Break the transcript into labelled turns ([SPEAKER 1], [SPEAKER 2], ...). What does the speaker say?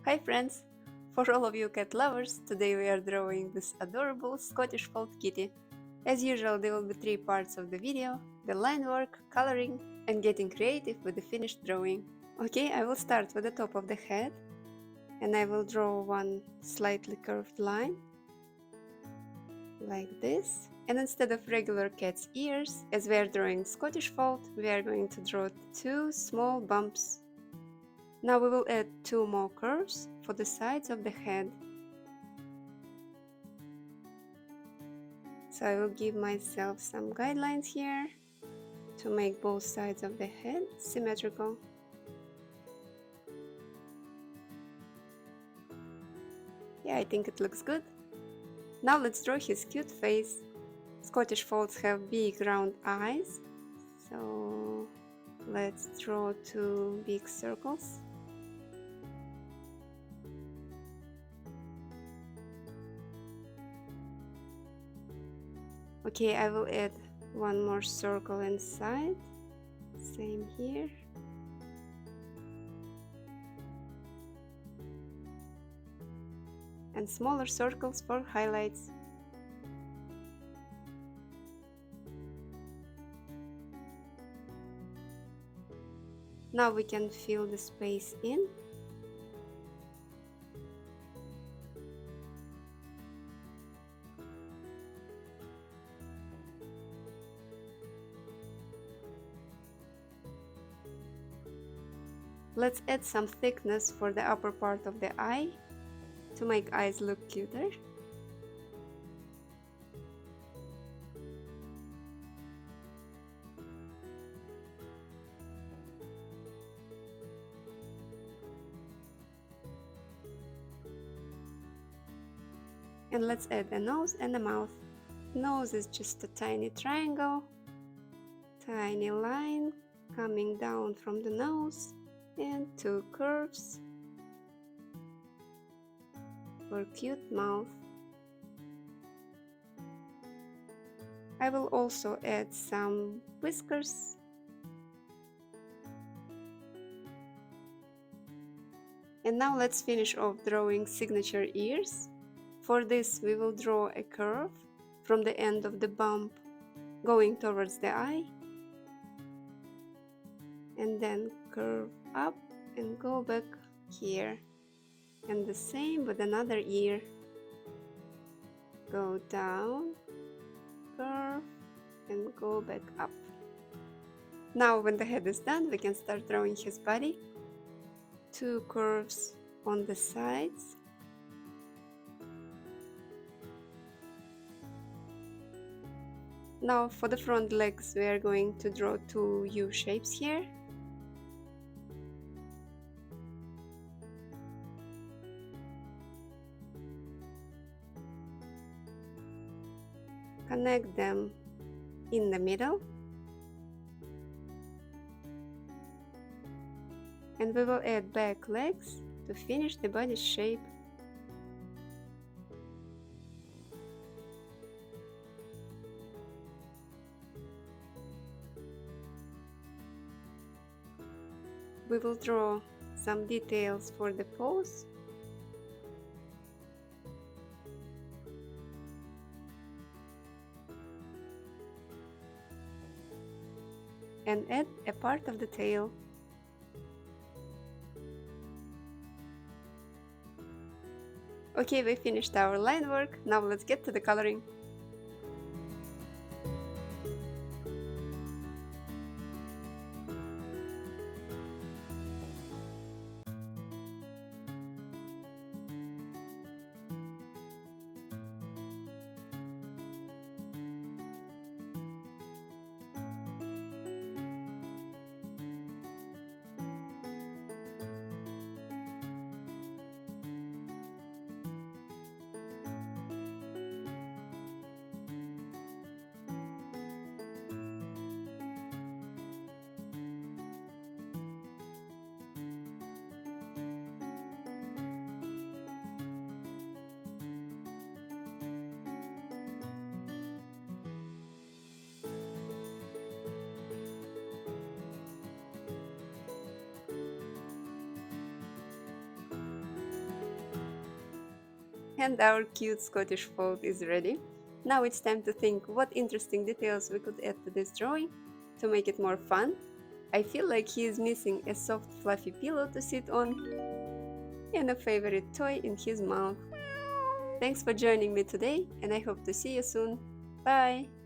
[SPEAKER 1] Hi friends! For all of you cat lovers, today we are drawing this adorable Scottish Fold kitty. As usual, there will be three parts of the video: the line work, coloring, and getting creative with the finished drawing. Okay, I will start with the top of the head, and I will draw one slightly curved line, like this. And instead of regular cat's ears, as we are drawing Scottish Fold, we are going to draw two small bumps. Now we will add two more curves for the sides of the head. So I will give myself some guidelines here to make both sides of the head symmetrical. Yeah, I think it looks good. Now let's draw his cute face. Scottish Folds have big round eyes, so let's draw two big circles. Okay, I will add one more circle inside, same here. And smaller circles for highlights. Now we can fill the space in. Let's add some thickness for the upper part of the eye to make eyes look cuter. And let's add a nose and a mouth. Nose is just a tiny triangle, tiny line coming down from the nose, and two curves for cute mouth. I will also add some whiskers. And now let's finish off drawing signature ears. For this we will draw a curve from the end of the bump going towards the eye, and then curve up and go back here. And the same with another ear. Go down, curve, and go back up. Now when the head is done, we can start drawing his body. Two curves on the sides. Now for the front legs, we are going to draw two U shapes here. Connect them in the middle. And we will add back legs to finish the body shape. We will draw some details for the paws. And add a part of the tail. Okay, we finished our line work. Now let's get to the coloring. And our cute Scottish fold is ready. Now it's time to think what interesting details we could add to this drawing to make it more fun. I feel like he is missing a soft fluffy pillow to sit on and a favorite toy in his mouth. Thanks for joining me today, and I hope to see you soon. Bye!